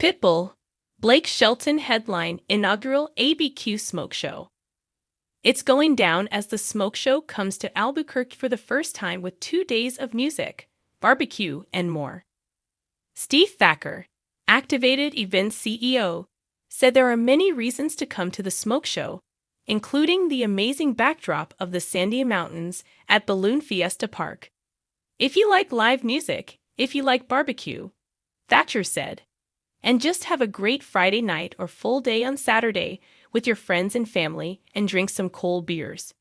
Pitbull, Blake Shelton headline inaugural ABQ Smoke Show. It's going down as the Smoke Show comes to Albuquerque for the first time with 2 days of music, barbecue, and more. Steve Thacker, Activated Events CEO, said there are many reasons to come to the Smoke Show, including the amazing backdrop of the Sandia Mountains at Balloon Fiesta Park. If you like live music, if you like barbecue, Thatcher said, and just have a great Friday night or full day on Saturday with your friends and family and drink some cold beers.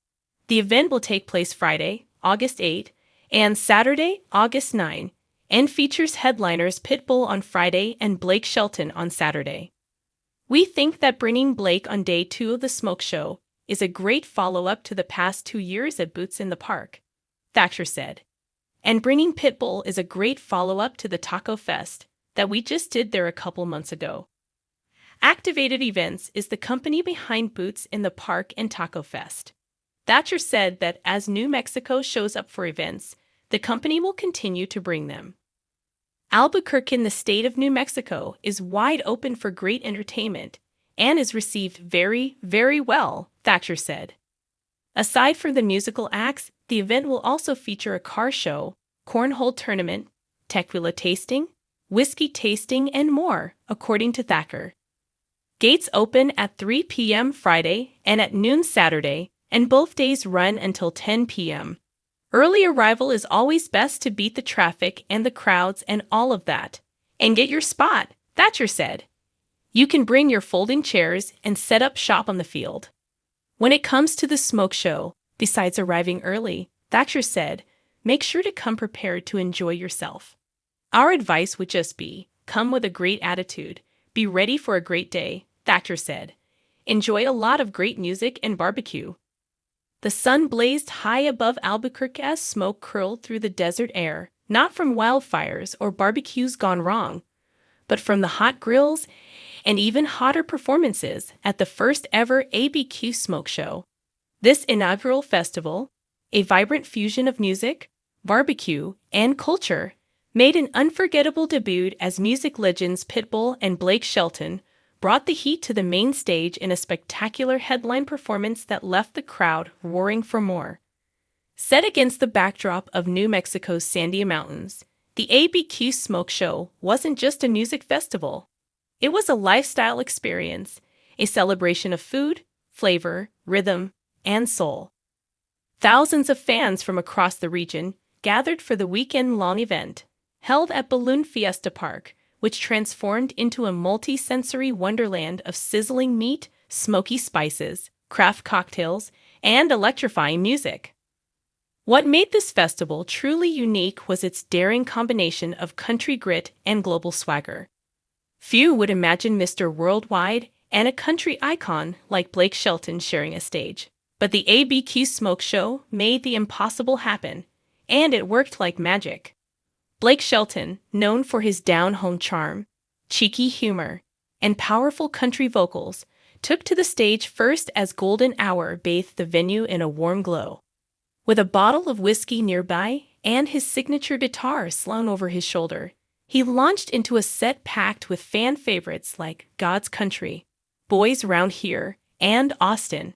The event will take place Friday, August 8, and Saturday, August 9, and features headliners Pitbull on Friday and Blake Shelton on Saturday. We think that bringing Blake on day 2 of the Smoke Show is a great follow-up to the past 2 years at Boots in the Park, Thatcher said. And bringing Pitbull is a great follow-up to the Taco Fest that we just did there a couple months ago. Activated Events is the company behind Boots in the Park and Taco Fest. Thatcher said that as New Mexico shows up for events, the company will continue to bring them. Albuquerque in the state of New Mexico is wide open for great entertainment and is received very, very well, Thatcher said. Aside from the musical acts, the event will also feature a car show, cornhole tournament, tequila tasting, whiskey tasting, and more, according to Thacker. Gates open at 3 p.m. Friday and at noon Saturday, and both days run until 10 p.m. Early arrival is always best to beat the traffic and the crowds and all of that, and get your spot, Thatcher said. You can bring your folding chairs and set up shop on the field. When it comes to the Smoke Show, besides arriving early, Thatcher said, make sure to come prepared to enjoy yourself. Our advice would just be, come with a great attitude, be ready for a great day, Thatcher said. Enjoy a lot of great music and barbecue. The sun blazed high above Albuquerque as smoke curled through the desert air, not from wildfires or barbecues gone wrong, but from the hot grills and even hotter performances at the first ever ABQ Smoke Show. This inaugural festival, a vibrant fusion of music, barbecue, and culture, made an unforgettable debut as music legends Pitbull and Blake Shelton brought the heat to the main stage in a spectacular headline performance that left the crowd roaring for more. Set against the backdrop of New Mexico's Sandia Mountains, the ABQ Smoke Show wasn't just a music festival. It was a lifestyle experience, a celebration of food, flavor, rhythm, and soul. Thousands of fans from across the region gathered for the weekend-long event, held at Balloon Fiesta Park, which transformed into a multi-sensory wonderland of sizzling meat, smoky spices, craft cocktails, and electrifying music. What made this festival truly unique was its daring combination of country grit and global swagger. Few would imagine Mr. Worldwide and a country icon like Blake Shelton sharing a stage, but the ABQ Smoke Show made the impossible happen, and it worked like magic. Blake Shelton, known for his down-home charm, cheeky humor, and powerful country vocals, took to the stage first as Golden Hour bathed the venue in a warm glow. With a bottle of whiskey nearby and his signature guitar slung over his shoulder, he launched into a set packed with fan favorites like God's Country, Boys Round Here, and Austin.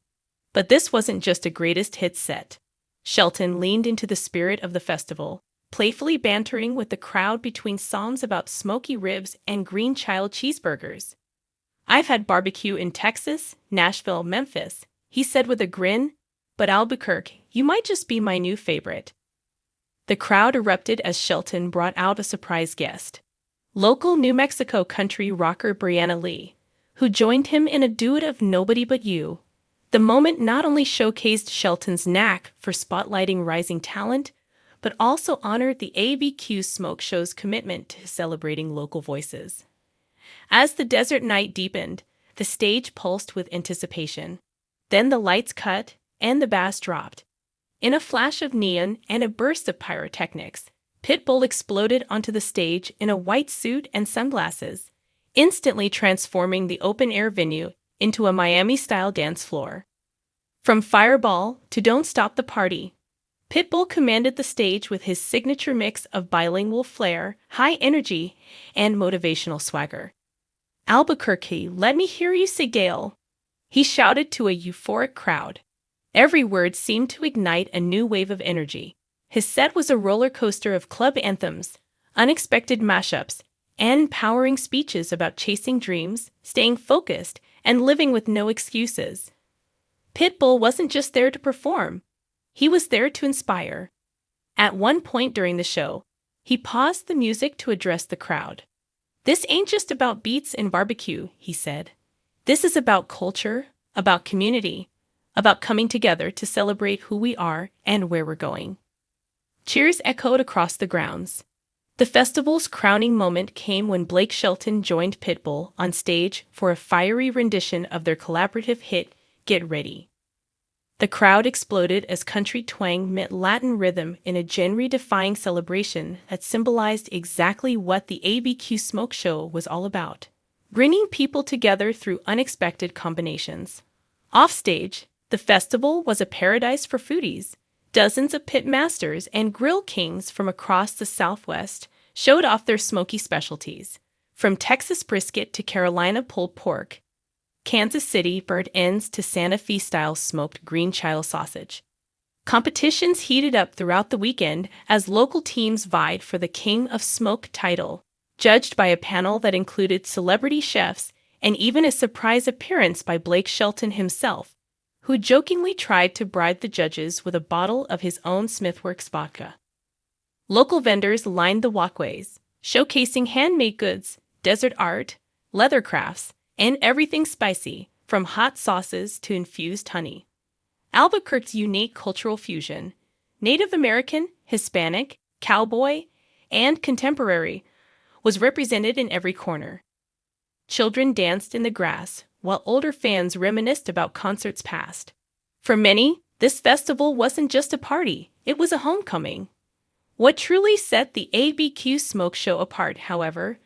But this wasn't just a greatest hits set. Shelton leaned into the spirit of the festival, playfully bantering with the crowd between songs about smoky ribs and green child cheeseburgers. I've had barbecue in Texas, Nashville, Memphis, he said with a grin, but Albuquerque, you might just be my new favorite. The crowd erupted as Shelton brought out a surprise guest, local New Mexico country rocker Brianna Lee, who joined him in a duet of Nobody But You. The moment not only showcased Shelton's knack for spotlighting rising talent, but also honored the ABQ Smoke Show's commitment to celebrating local voices. As the desert night deepened, the stage pulsed with anticipation. Then the lights cut and the bass dropped. In a flash of neon and a burst of pyrotechnics, Pitbull exploded onto the stage in a white suit and sunglasses, instantly transforming the open-air venue into a Miami-style dance floor. From Fireball to Don't Stop the Party, Pitbull commanded the stage with his signature mix of bilingual flair, high energy, and motivational swagger. Albuquerque, let me hear you say Gale. He shouted to a euphoric crowd. Every word seemed to ignite a new wave of energy. His set was a roller coaster of club anthems, unexpected mashups, and empowering speeches about chasing dreams, staying focused, and living with no excuses. Pitbull wasn't just there to perform. He was there to inspire. At one point during the show, he paused the music to address the crowd. "This ain't just about beats and barbecue," he said. "This is about culture, about community, about coming together to celebrate who we are and where we're going." Cheers echoed across the grounds. The festival's crowning moment came when Blake Shelton joined Pitbull on stage for a fiery rendition of their collaborative hit, Get Ready. The crowd exploded as country twang met Latin rhythm in a genre-defying celebration that symbolized exactly what the ABQ Smoke Show was all about: bringing people together through unexpected combinations. Offstage, the festival was a paradise for foodies. Dozens of pit masters and grill kings from across the Southwest showed off their smoky specialties, from Texas brisket to Carolina pulled pork, Kansas City burnt ends to Santa Fe-style smoked green chile sausage. Competitions heated up throughout the weekend as local teams vied for the King of Smoke title, judged by a panel that included celebrity chefs and even a surprise appearance by Blake Shelton himself, who jokingly tried to bribe the judges with a bottle of his own Smithworks vodka. Local vendors lined the walkways, showcasing handmade goods, desert art, leather crafts, and everything spicy, from hot sauces to infused honey. Albuquerque's unique cultural fusion, Native American, Hispanic, cowboy, and contemporary, was represented in every corner. Children danced in the grass, while older fans reminisced about concerts past. For many, this festival wasn't just a party, it was a homecoming. What truly set the ABQ Smoke Show apart, however,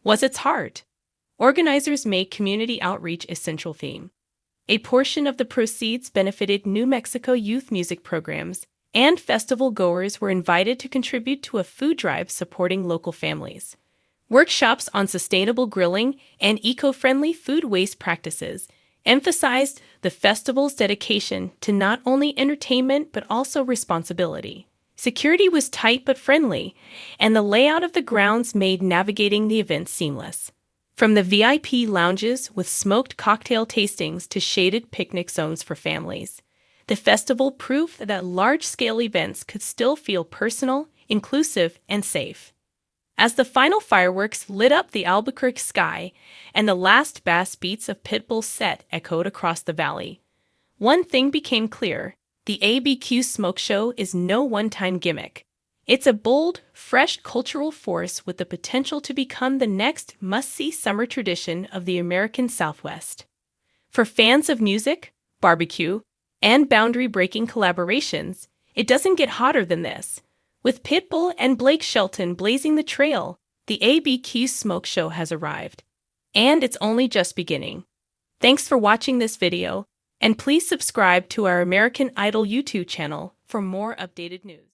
was its heart. Organizers made community outreach a central theme. A portion of the proceeds benefited New Mexico youth music programs, and festival goers were invited to contribute to a food drive supporting local families. Workshops on sustainable grilling and eco-friendly food waste practices emphasized the festival's dedication to not only entertainment but also responsibility. Security was tight but friendly, and the layout of the grounds made navigating the event seamless. From the VIP lounges with smoked cocktail tastings to shaded picnic zones for families, the festival proved that large-scale events could still feel personal, inclusive, and safe. As the final fireworks lit up the Albuquerque sky and the last bass beats of Pitbull's set echoed across the valley, one thing became clear: the ABQ Smoke Show is no one-time gimmick. It's a bold, fresh cultural force with the potential to become the next must-see summer tradition of the American Southwest. For fans of music, barbecue, and boundary-breaking collaborations, it doesn't get hotter than this. With Pitbull and Blake Shelton blazing the trail, the ABQ Smoke Show has arrived. And it's only just beginning. Thanks for watching this video, and please subscribe to our American Idol YouTube channel for more updated news.